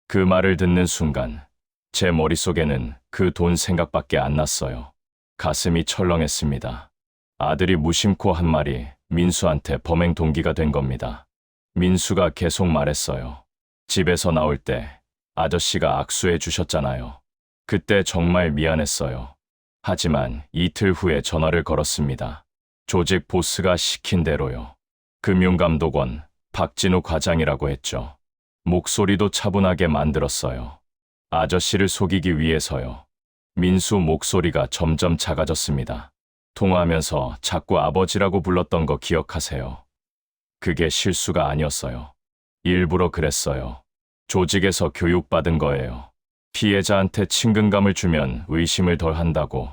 그 말을 듣는 순간 제 머릿속에는 그 돈 생각밖에 안 났어요. 가슴이 철렁했습니다. 아들이 무심코 한 말이 민수한테 범행 동기가 된 겁니다. 민수가 계속 말했어요. 집에서 나올 때 아저씨가 악수해 주셨잖아요. 그때 정말 미안했어요. 하지만 이틀 후에 전화를 걸었습니다. 조직 보스가 시킨 대로요. 금융감독원 박진우 과장이라고 했죠. 목소리도 차분하게 만들었어요. 아저씨를 속이기 위해서요. 민수 목소리가 점점 작아졌습니다. 통화하면서 자꾸 아버지라고 불렀던 거 기억하세요? 그게 실수가 아니었어요. 일부러 그랬어요. 조직에서 교육받은 거예요. 피해자한테 친근감을 주면 의심을 덜 한다고.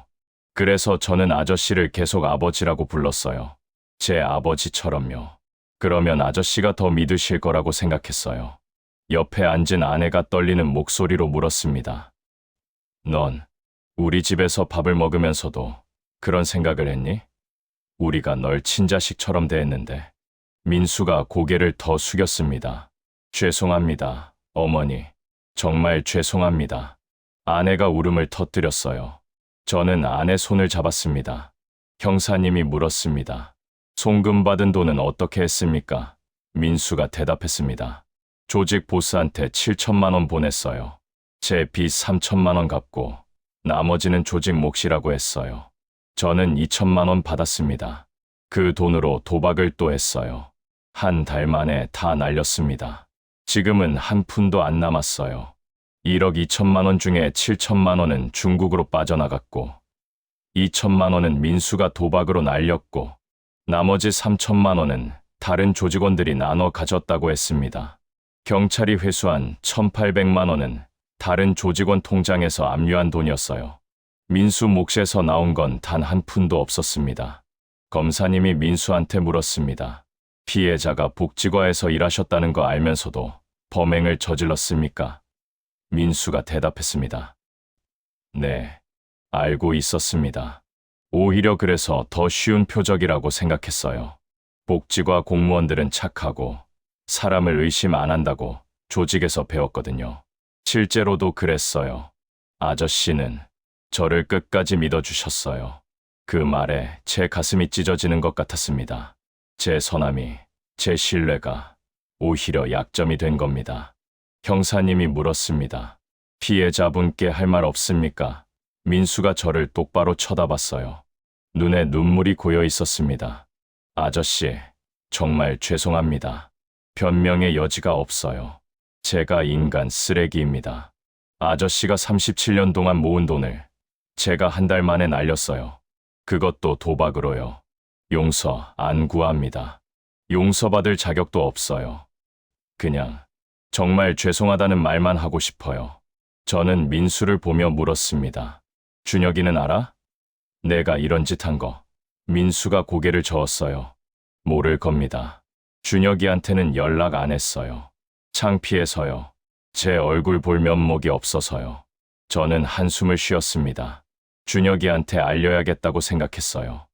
그래서 저는 아저씨를 계속 아버지라고 불렀어요. 제 아버지처럼요. 그러면 아저씨가 더 믿으실 거라고 생각했어요. 옆에 앉은 아내가 떨리는 목소리로 물었습니다. 넌 우리 집에서 밥을 먹으면서도 그런 생각을 했니? 우리가 널 친자식처럼 대했는데. 민수가 고개를 더 숙였습니다. 죄송합니다, 어머니. 정말 죄송합니다. 아내가 울음을 터뜨렸어요. 저는 아내 손을 잡았습니다. 형사님이 물었습니다. 송금 받은 돈은 어떻게 했습니까? 민수가 대답했습니다. 조직 보스한테 7천만 원 보냈어요. 제 빚 3천만 원 갚고 나머지는 조직 몫이라고 했어요. 저는 2천만 원 받았습니다. 그 돈으로 도박을 또 했어요. 한 달 만에 다 날렸습니다. 지금은 한 푼도 안 남았어요. 1억 2천만 원 중에 7천만 원은 중국으로 빠져나갔고 2천만 원은 민수가 도박으로 날렸고 나머지 3천만 원은 다른 조직원들이 나눠 가졌다고 했습니다. 경찰이 회수한 1,800만 원은 다른 조직원 통장에서 압류한 돈이었어요. 민수 몫에서 나온 건 단 한 푼도 없었습니다. 검사님이 민수한테 물었습니다. 피해자가 복지과에서 일하셨다는 거 알면서도 범행을 저질렀습니까? 민수가 대답했습니다. 네, 알고 있었습니다. 오히려 그래서 더 쉬운 표적이라고 생각했어요. 복지과 공무원들은 착하고 사람을 의심 안 한다고 조직에서 배웠거든요. 실제로도 그랬어요. 아저씨는 저를 끝까지 믿어주셨어요. 그 말에 제 가슴이 찢어지는 것 같았습니다. 제 선함이, 제 신뢰가 오히려 약점이 된 겁니다. 형사님이 물었습니다. 피해자분께 할 말 없습니까? 민수가 저를 똑바로 쳐다봤어요. 눈에 눈물이 고여 있었습니다. 아저씨, 정말 죄송합니다. 변명의 여지가 없어요. 제가 인간 쓰레기입니다. 아저씨가 37년 동안 모은 돈을 제가 한 달 만에 날렸어요. 그것도 도박으로요. 용서 안 구합니다. 용서받을 자격도 없어요. 그냥 정말 죄송하다는 말만 하고 싶어요. 저는 민수를 보며 물었습니다. 준혁이는 알아? 내가 이런 짓 한 거. 민수가 고개를 저었어요. 모를 겁니다. 준혁이한테는 연락 안 했어요. 창피해서요. 제 얼굴 볼 면목이 없어서요. 저는 한숨을 쉬었습니다. 준혁이한테 알려야겠다고 생각했어요.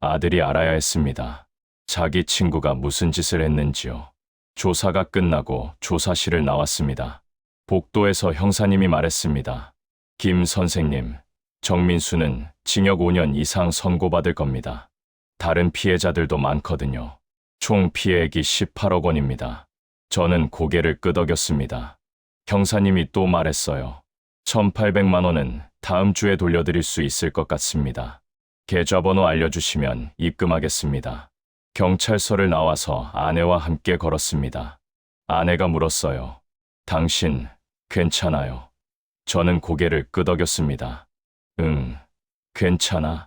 아들이 알아야 했습니다. 자기 친구가 무슨 짓을 했는지요. 조사가 끝나고 조사실을 나왔습니다. 복도에서 형사님이 말했습니다. 김 선생님, 정민수는 징역 5년 이상 선고받을 겁니다. 다른 피해자들도 많거든요. 총 피해액이 18억 원입니다. 저는 고개를 끄덕였습니다. 형사님이 또 말했어요. 1,800만 원은 다음 주에 돌려드릴 수 있을 것 같습니다. 계좌번호 알려주시면 입금하겠습니다. 경찰서를 나와서 아내와 함께 걸었습니다. 아내가 물었어요. 당신 괜찮아요? 저는 고개를 끄덕였습니다. 응, 괜찮아.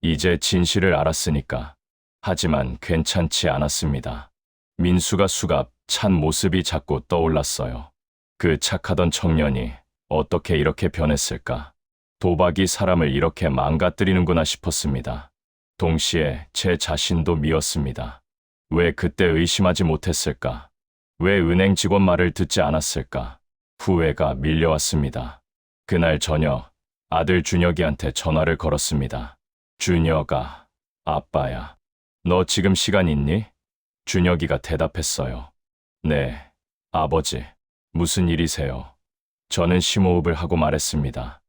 이제 진실을 알았으니까. 하지만 괜찮지 않았습니다. 민수가 수갑 찬 모습이 자꾸 떠올랐어요. 그 착하던 청년이 어떻게 이렇게 변했을까? 도박이 사람을 이렇게 망가뜨리는구나 싶었습니다. 동시에 제 자신도 미웠습니다. 왜 그때 의심하지 못했을까? 왜 은행 직원 말을 듣지 않았을까? 후회가 밀려왔습니다. 그날 저녁 아들 준혁이한테 전화를 걸었습니다. 준혁아, 아빠야. 너 지금 시간 있니? 준혁이가 대답했어요. 네, 아버지. 무슨 일이세요? 저는 심호흡을 하고 말했습니다.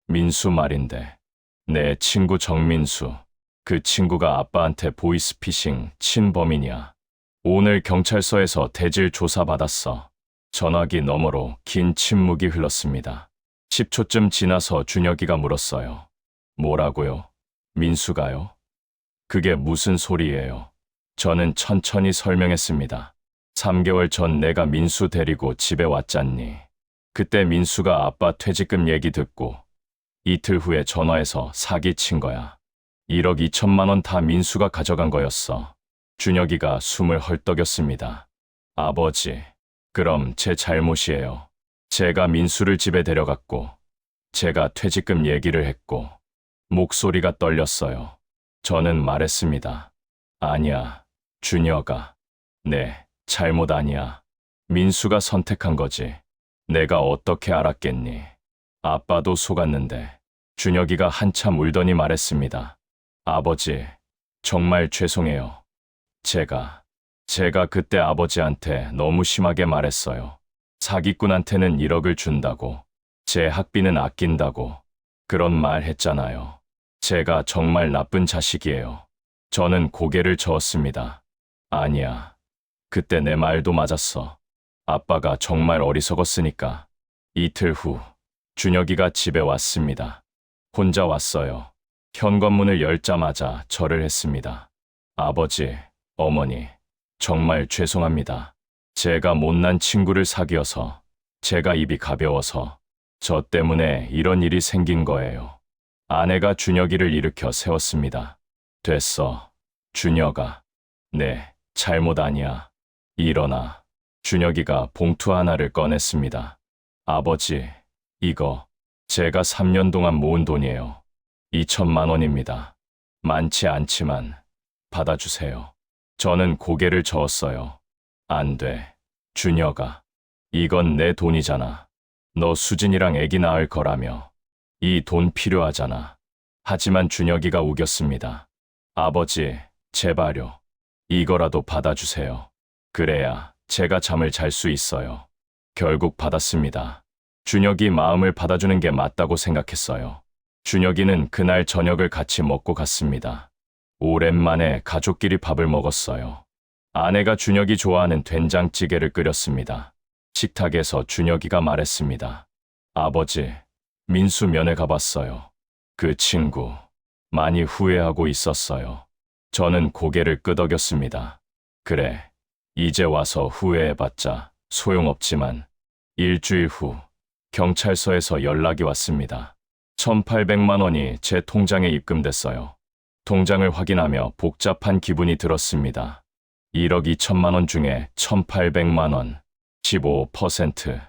민수 말인데. 내 친구 정민수. 그 친구가 아빠한테 보이스피싱 친 범인이야. 오늘 경찰서에서 대질 조사받았어. 전화기 너머로 긴 침묵이 흘렀습니다. 10초쯤 지나서 준혁이가 물었어요. 뭐라고요? 민수가요? 그게 무슨 소리예요? 저는 천천히 설명했습니다. 3개월 전 내가 민수 데리고 집에 왔잖니. 그때 민수가 아빠 퇴직금 얘기 듣고 이틀 후에 전화해서 사기친 거야. 1억 2천만 원 다 민수가 가져간 거였어. 준혁이가 숨을 헐떡였습니다. 아버지, 그럼 제 잘못이에요. 제가 민수를 집에 데려갔고, 제가 퇴직금 얘기를 했고, 목소리가 떨렸어요. 저는 말했습니다. 아니야, 준혁아. 네, 잘못 아니야. 민수가 선택한 거지. 내가 어떻게 알았겠니? 아빠도 속았는데. 준혁이가 한참 울더니 말했습니다. 아버지, 정말 죄송해요. 제가 그때 아버지한테 너무 심하게 말했어요. 사기꾼한테는 1억을 준다고, 제 학비는 아낀다고, 그런 말 했잖아요. 제가 정말 나쁜 자식이에요. 저는 고개를 저었습니다. 아니야. 그때 내 말도 맞았어. 아빠가 정말 어리석었으니까. 이틀 후, 준혁이가 집에 왔습니다. 혼자 왔어요. 현관문을 열자마자 절을 했습니다. 아버지, 어머니, 정말 죄송합니다. 제가 못난 친구를 사귀어서, 제가 입이 가벼워서, 저 때문에 이런 일이 생긴 거예요. 아내가 준혁이를 일으켜 세웠습니다. 됐어, 준혁아. 네, 잘못 아니야. 일어나. 준혁이가 봉투 하나를 꺼냈습니다. 아버지, 이거 제가 3년 동안 모은 돈이에요. 2천만 원입니다. 많지 않지만 받아주세요. 저는 고개를 저었어요. 안 돼, 준혁아. 이건 내 돈이잖아. 너 수진이랑 애기 낳을 거라며. 이 돈 필요하잖아. 하지만 준혁이가 우겼습니다. 아버지, 제발요. 이거라도 받아주세요. 그래야 제가 잠을 잘 수 있어요. 결국 받았습니다. 준혁이 마음을 받아주는 게 맞다고 생각했어요. 준혁이는 그날 저녁을 같이 먹고 갔습니다. 오랜만에 가족끼리 밥을 먹었어요. 아내가 준혁이 좋아하는 된장찌개를 끓였습니다. 식탁에서 준혁이가 말했습니다. 아버지, 민수 면회 가봤어요. 그 친구, 많이 후회하고 있었어요. 저는 고개를 끄덕였습니다. 그래, 이제 와서 후회해봤자 소용없지만 일주일 후 경찰서에서 연락이 왔습니다. 1,800만 원이 제 통장에 입금됐어요. 통장을 확인하며 복잡한 기분이 들었습니다. 1억 2천만 원 중에 1,800만 원, 15%,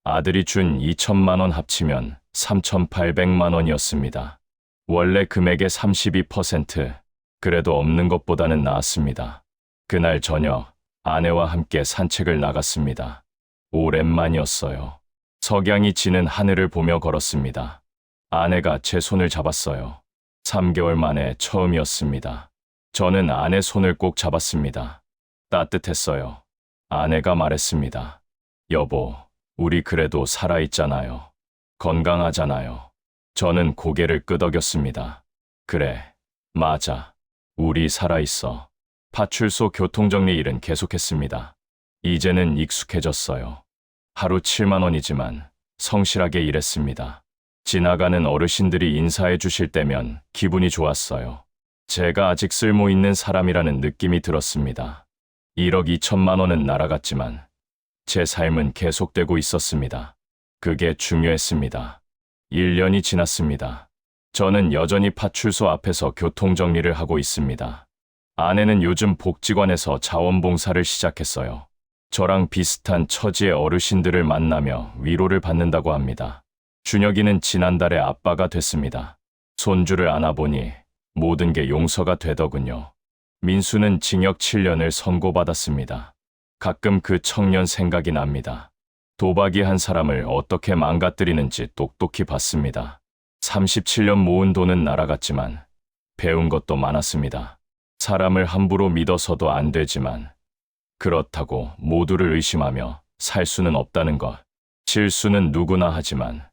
아들이 준 2천만 원 합치면 3,800만 원이었습니다. 원래 금액의 32%, 그래도 없는 것보다는 나았습니다. 그날 저녁, 아내와 함께 산책을 나갔습니다. 오랜만이었어요. 석양이 지는 하늘을 보며 걸었습니다. 아내가 제 손을 잡았어요. 3개월 만에 처음이었습니다. 저는 아내 손을 꼭 잡았습니다. 따뜻했어요. 아내가 말했습니다. 여보, 우리 그래도 살아있잖아요. 건강하잖아요. 저는 고개를 끄덕였습니다. 그래, 맞아. 우리 살아있어. 파출소 교통정리 일은 계속했습니다. 이제는 익숙해졌어요. 하루 7만 원이지만 성실하게 일했습니다. 지나가는 어르신들이 인사해 주실 때면 기분이 좋았어요. 제가 아직 쓸모 있는 사람이라는 느낌이 들었습니다. 1억 2천만 원은 날아갔지만 제 삶은 계속되고 있었습니다. 그게 중요했습니다. 1년이 지났습니다. 저는 여전히 파출소 앞에서 교통정리를 하고 있습니다. 아내는 요즘 복지관에서 자원봉사를 시작했어요. 저랑 비슷한 처지의 어르신들을 만나며 위로를 받는다고 합니다. 준혁이는 지난달에 아빠가 됐습니다. 손주를 안아보니 모든 게 용서가 되더군요. 민수는 징역 7년을 선고받았습니다. 가끔 그 청년 생각이 납니다. 도박이 한 사람을 어떻게 망가뜨리는지 똑똑히 봤습니다. 37년 모은 돈은 날아갔지만 배운 것도 많았습니다. 사람을 함부로 믿어서도 안 되지만 그렇다고 모두를 의심하며 살 수는 없다는 것. 실수는 누구나 하지만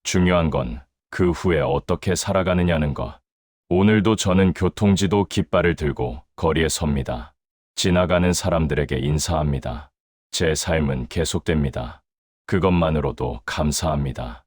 중요한 건 그 후에 어떻게 살아가느냐는 것. 오늘도 저는 교통지도 깃발을 들고 거리에 섭니다. 지나가는 사람들에게 인사합니다. 제 삶은 계속됩니다. 그것만으로도 감사합니다.